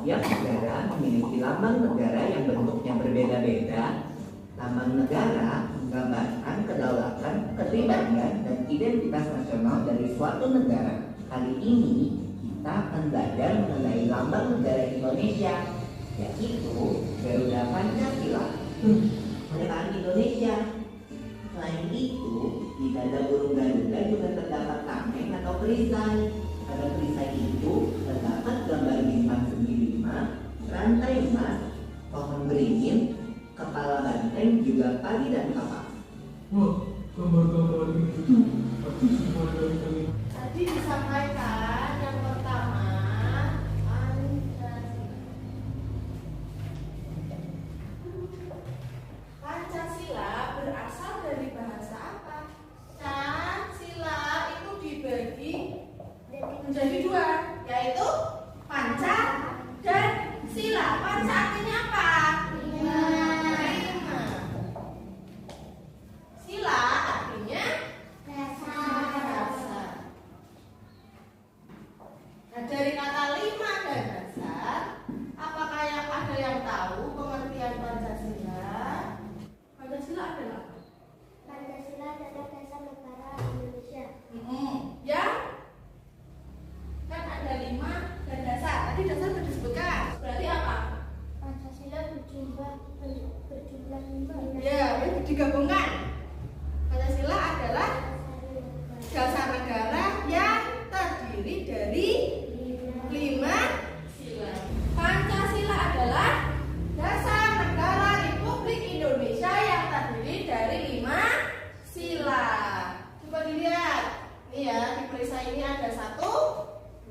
Setiap negara memiliki lambang negara yang bentuknya berbeda-beda. Lambang negara menggambarkan kedaulatan, kepribadian, dan identitas nasional dari suatu negara. Kali ini kita akan belajar mengenai lambang negara Indonesia, yaitu Garuda Pancasila, kemerdekaan Indonesia. Selain itu, di dada burung Garuda juga terdapat tameng atau perisai. Pada perisai itu terdapat gambar bintang segi 5, rantai emas, pohon beringin, kepala banteng, juga padi dan kapas. Wah, gambar-gambar itu pasti semua dari kami. Tadi disampaikan yang pertama Pancasila berasal dari bahasa apa? Sila itu dibagi menjadi dua, yaitu panca dan sila. Panca artinya apa? Lima. Sila artinya dasar. Nah, dari kata lima dan dasar, apakah ada yang tahu pengertian Pancasila? Pancasila adalah apa? Pancasila adalah dasar negara Indonesia. Ya, kan ada lima dan dasar. Tadi dasar sudah disebutkan. Berarti apa? Pancasila berjumlah 5. Ya, digabungkan. Pancasila adalah dasar negara yang terdiri dari 5 sila. Pancasila adalah dasar negara Republik Indonesia yang terdiri dari 5 sila. Coba dilihat. Ini ya, di perisai ini ada 1,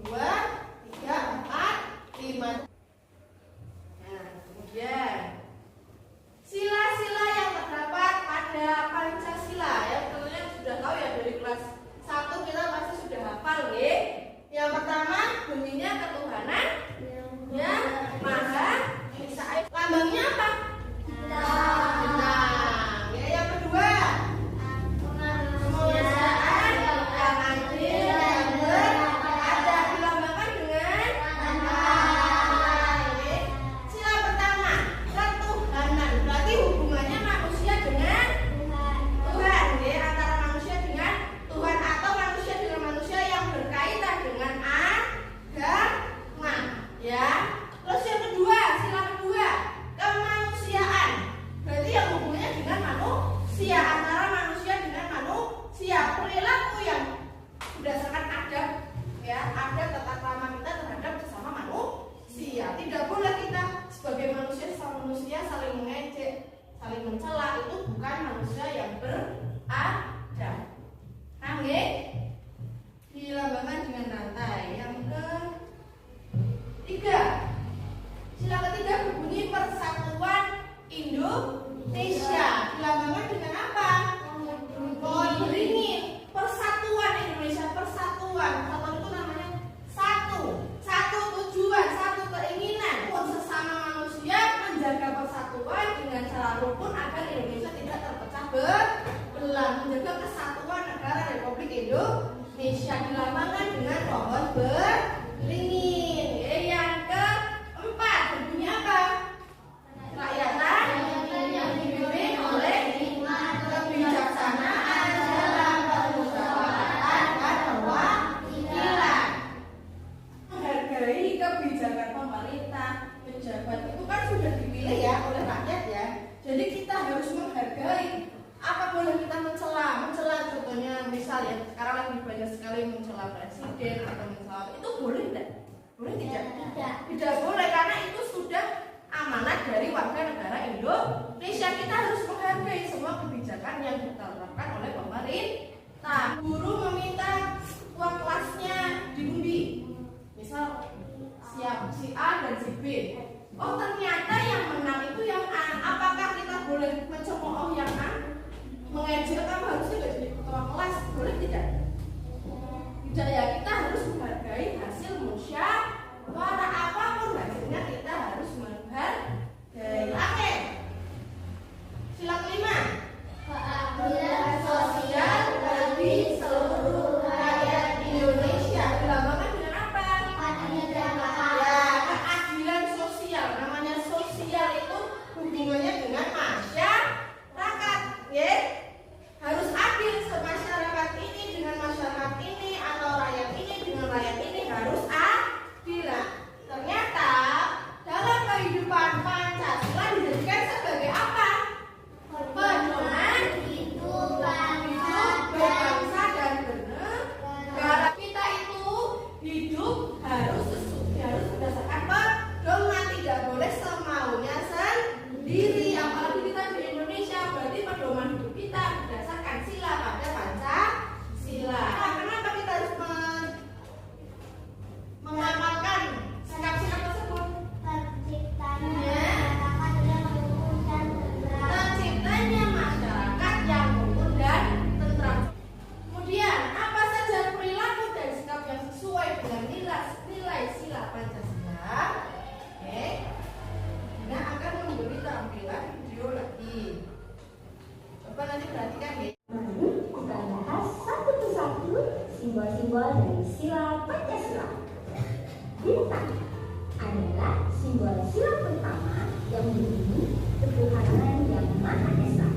2, 3, 4, 5. Nah, kemudian sila-sila yang terdapat pada Pancasila, ya tentunya sudah tahu ya, dari kelas 1 kita pasti sudah hafal ya. Yang pertama bunyinya ketuhanan yang Maha Esa. Lambangnya apa? Bintang. Ya, yang kedua kemanusiaan yang adil dan beradab, dilambangkan dengan Oke. Sila pertama ketuhanan, berarti hubungannya manusia dengan Tuhan, ya, antara manusia dengan Tuhan atau manusia dengan manusia yang berkaitan dengan agama, ya. Terus yang kedua, sila kedua kemanusiaan, berarti yang hubungannya dengan manusia, antara manusia dengan manusia, perilaku yang berdasarkan adab, ya, adab tata krama kita terhadap sesama manusia. Tidak boleh kita sebagai manusia sama manusia saling mengejek, saling mencela, itu bukan manusia yang beradab. Oke? Dilambangkan dengan rantai. Yang ketiga, sila ketiga berbunyi Persatuan Indonesia. Dilambangkan dengan apa? Pohon beringin. Persatuan Indonesia, persatuan. Persatuan itu namanya satu tujuan, satu keinginan untuk sesama manusia menjaga persatuan dengan cara rukun agar Indonesia tidak terpecah belah, menjaga kesatuan negara Republik Indonesia. Dilambangkan dengan pohon beringin. Yang keempat berbunyi apa? Rakyatan yang dipimpin oleh kebijaksanaan dalam permusyawaratan dan perwakilan. Menghargai kebijakan pemerintah, pejabat itu kan sudah dipilih ya oleh rakyat ya. Jadi kita harus menghargai. Apa boleh kita mencela contohnya misal ya, sekarang lagi banyak sekali mencela presiden atau mencela, itu boleh tidak? Boleh tidak? Tidak boleh, karena itu sudah amanat dari warga negara Indonesia. Kita harus menghargai semua kebijakan yang diterapkan oleh pemerintah. Guru meminta uang kelasnya diundi, misal siap si A dan si B. Oh, ternyata yang menang itu yang A. Apakah kita boleh mencemooh yang A? Mengejek, kamu harusnya nggak jadi ketua kelas, boleh tidak? Tidak ya, kita harus menghargai hasil musyawarah, apapun hasilnya kita harus menghargai. Oke. Sila kelima, keadilan sosial bagi seluruh rakyat Indonesia. Dilambangkan dengan apa? Ya, keadilan dengan nilai sila Pancasila, oke, Bunda akan memberi tampilan video lagi. Coba nanti perhatikan ya. Mari kita bahas satu persatu simbol-simbol dari sila Pancasila. Bintang adalah simbol sila pertama yang berbunyi ketuhanan yang Maha Esa.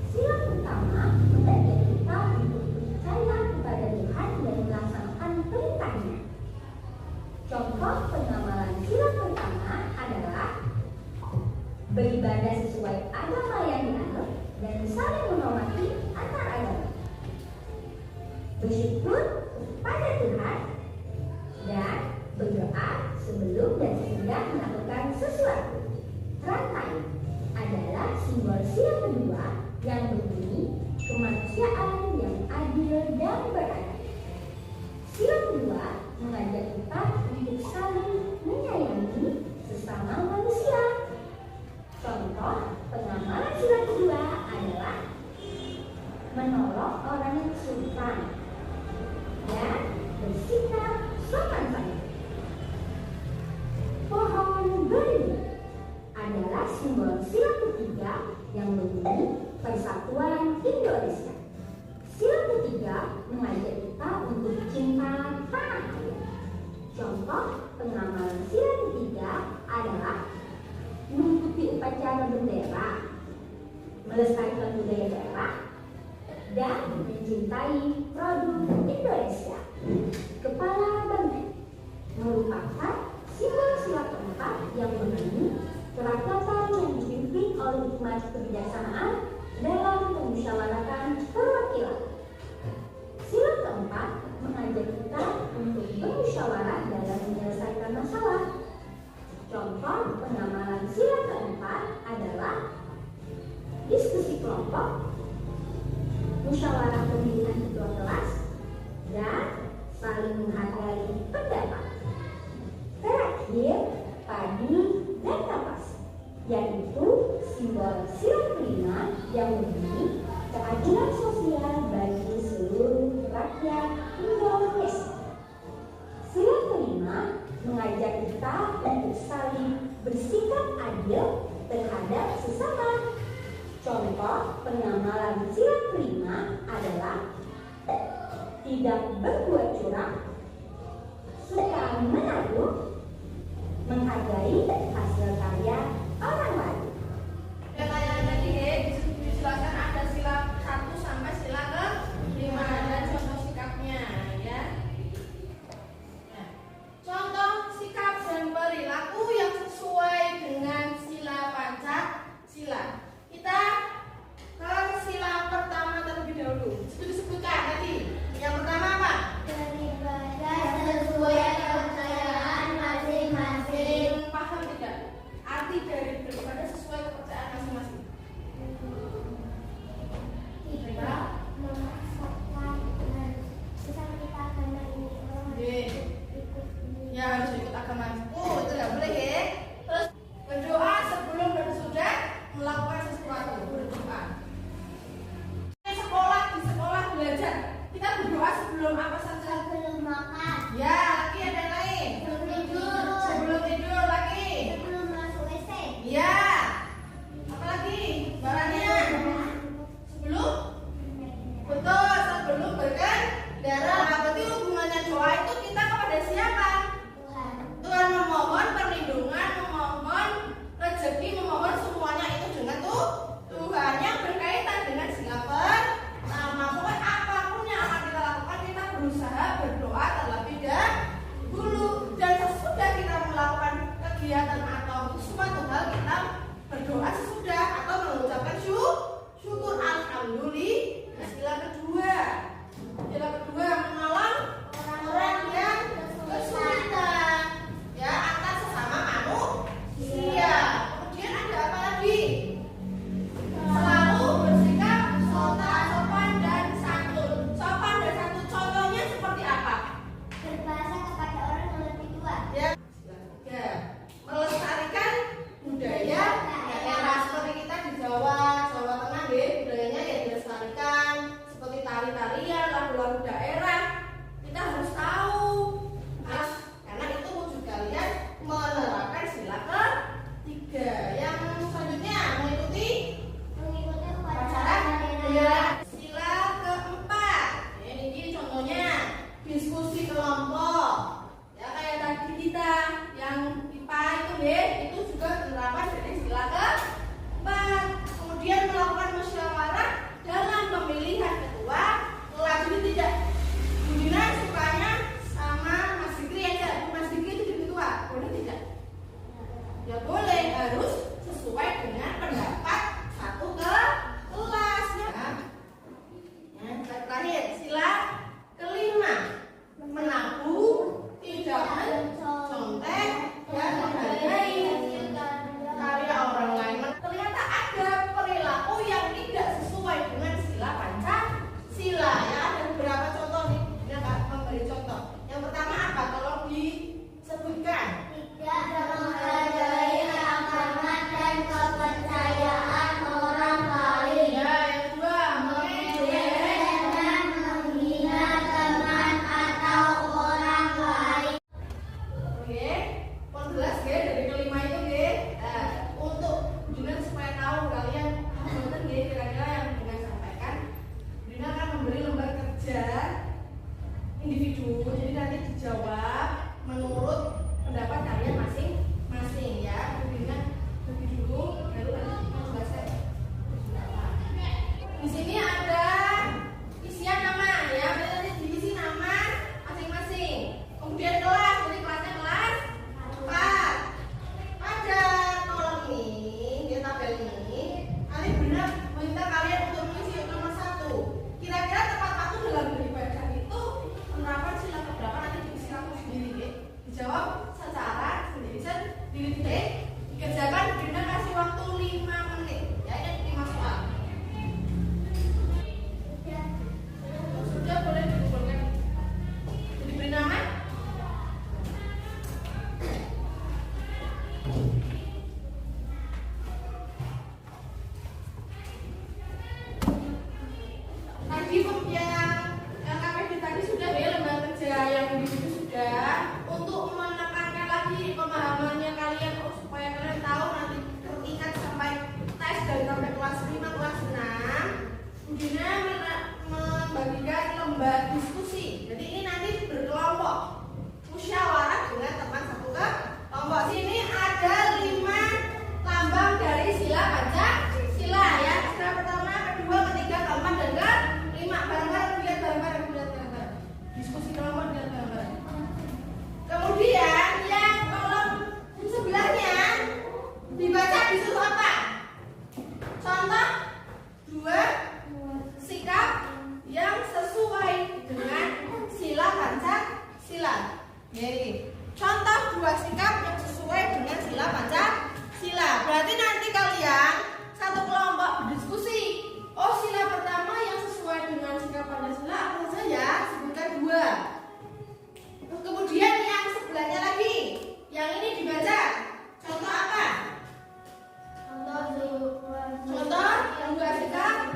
Sila pertama mengajak kita untuk percaya kepada Tuhan dan melaksanakan perintahnya. Contoh pengamalan sila pertama adalah beribadah sesuai agama yang dianut dan saling menghormati antar agama, bersyukur kepada Tuhan, dan berdoa sebelum dan sesudah melakukan sesuatu. Rantai adalah simbol sila kedua yang berbunyi kemanusiaan yang adil dan beradab. Sila kedua mengajak kita untuk saling menyayangi sesama manusia. Contoh pengamalan sila kedua adalah menolong orang yang kesulitan dan bersikap sopan santun. Pohon beringin adalah simbol sila ketiga yang berbunyi Persatuan Indonesia. Sila ketiga mengajak kita untuk cinta tanah air. Contoh pengamalan sila ketiga adalah mengikuti upacara bendera, melestarikan budaya daerah, dan mencintai produk Indonesia. Kepala Banteng merupakan simbol sila keempat yang berbunyi kerakyatan yang dipimpin oleh hikmat kebijaksanaan dalam memusyawarahkan perwakilan. Sila keempat mengajak kita untuk bermusyawarah dalam menyelesaikan masalah. Contoh pengamalan sila keempat adalah diskusi kelompok, musyawarah pemilihan ketua kelas, dan saling menghargai pendapat. Terakhir, padi dan kapas, yaitu simbol sila kelima yang berbunyi keadilan sosial bagi seluruh rakyat Indonesia. Sila kelima mengajak kita untuk saling bersikap adil terhadap sesama. Contoh pengamalan sila kelima adalah tidak berbuat curang, suka menabung, menghargai hasil karya orang lain. Pertanyaan tadi dijelaskan ada sila 1 sampai sila ke-5 dan contoh sikapnya ya. Nah, contoh sikap dan perilaku yang sesuai dengan sila Pancasila. Kita ke sila pertama terlebih dahulu. Disebutkan tadi. Yang pertama apa? untuk menekankan lagi pemahamannya kalian supaya kalian tahu nanti terikat sampai tes dari sampai kelas 5, kelas 6. Bu Dina membagikan lomba diskusi. Jadi ini nanti berkelompok, musyawarah dengan teman satu kelompok. Sini ada 5 lambang dari sila Pancasila ya. Sila pertama, kedua, ketiga, keempat, dan kelima. Bareng-bareng lihat bareng-bareng. Diskusi kelompok lihat bareng-bareng. Kemudian yang kolom sebelahnya dibaca disuruh apa? Contoh 2 sikap yang sesuai dengan sila Pancasila. Jadi contoh 2 sikap yang sesuai dengan sila Pancasila. Berarti nanti kalian satu kelompok berdiskusi. Oh, sila pertama yang sesuai dengan sikap Pancasila apa saja ya? Sebutkan 2. Kemudian yang sebelahnya lagi, yang ini dibaca. Contoh apa? Contoh 2 sikap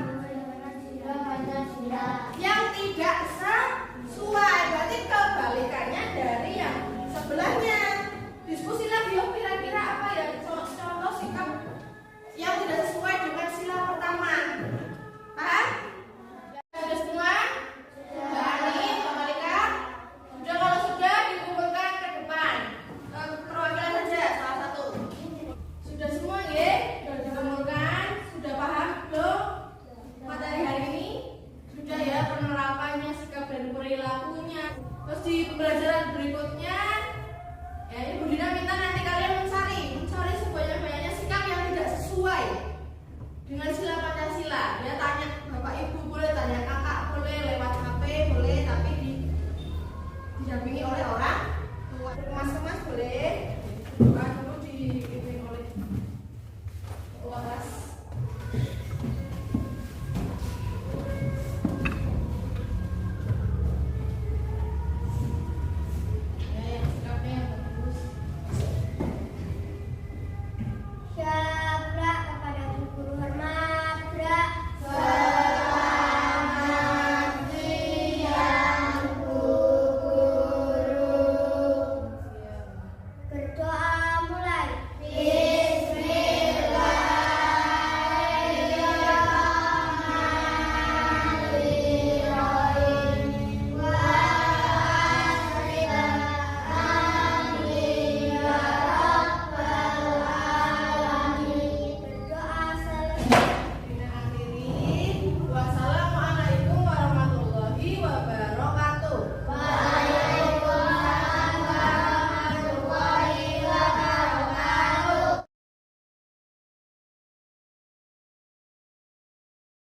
yang tidak sesuai. Berarti kebalikannya dari yang sebelahnya. Diskusi lagi, oh kira-kira apa ya contoh sikap yang tidak sesuai dengan sila pertama. Paham? Sudah semua? Berani, kembalikan. Sudah, kalau sudah dikumpulkan ke depan. Perwakilan saja salah satu. Sudah semua ya? Sudah dikumpulkan? Sudah paham belum materi hari ini? Sudah ya, penerapannya, sikap dan perilakunya. Terus di pembelajaran berikutnya ya, ini Bu Dina minta nanti kalian mencari sebanyak-banyaknya sikap yang tidak sesuai dengan sila Pancasila. Ya, tanya Bapak Ibu boleh, tanya kakak boleh, lewat HP boleh, tapi didampingi oleh orang tua. Mas-mas boleh buka dulu di